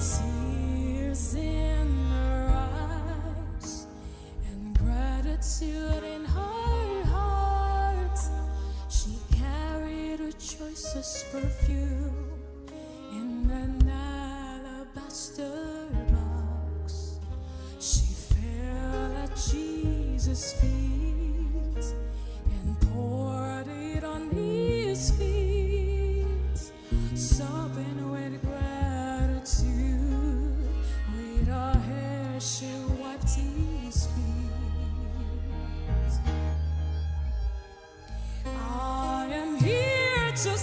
Tears in her eyes and gratitude in her heart. She carried her choicest perfume in an alabaster box. She fell at Jesus' feet and poured it on his feet, sobbing with gratitude. With her hair she wiped his feet. I am here to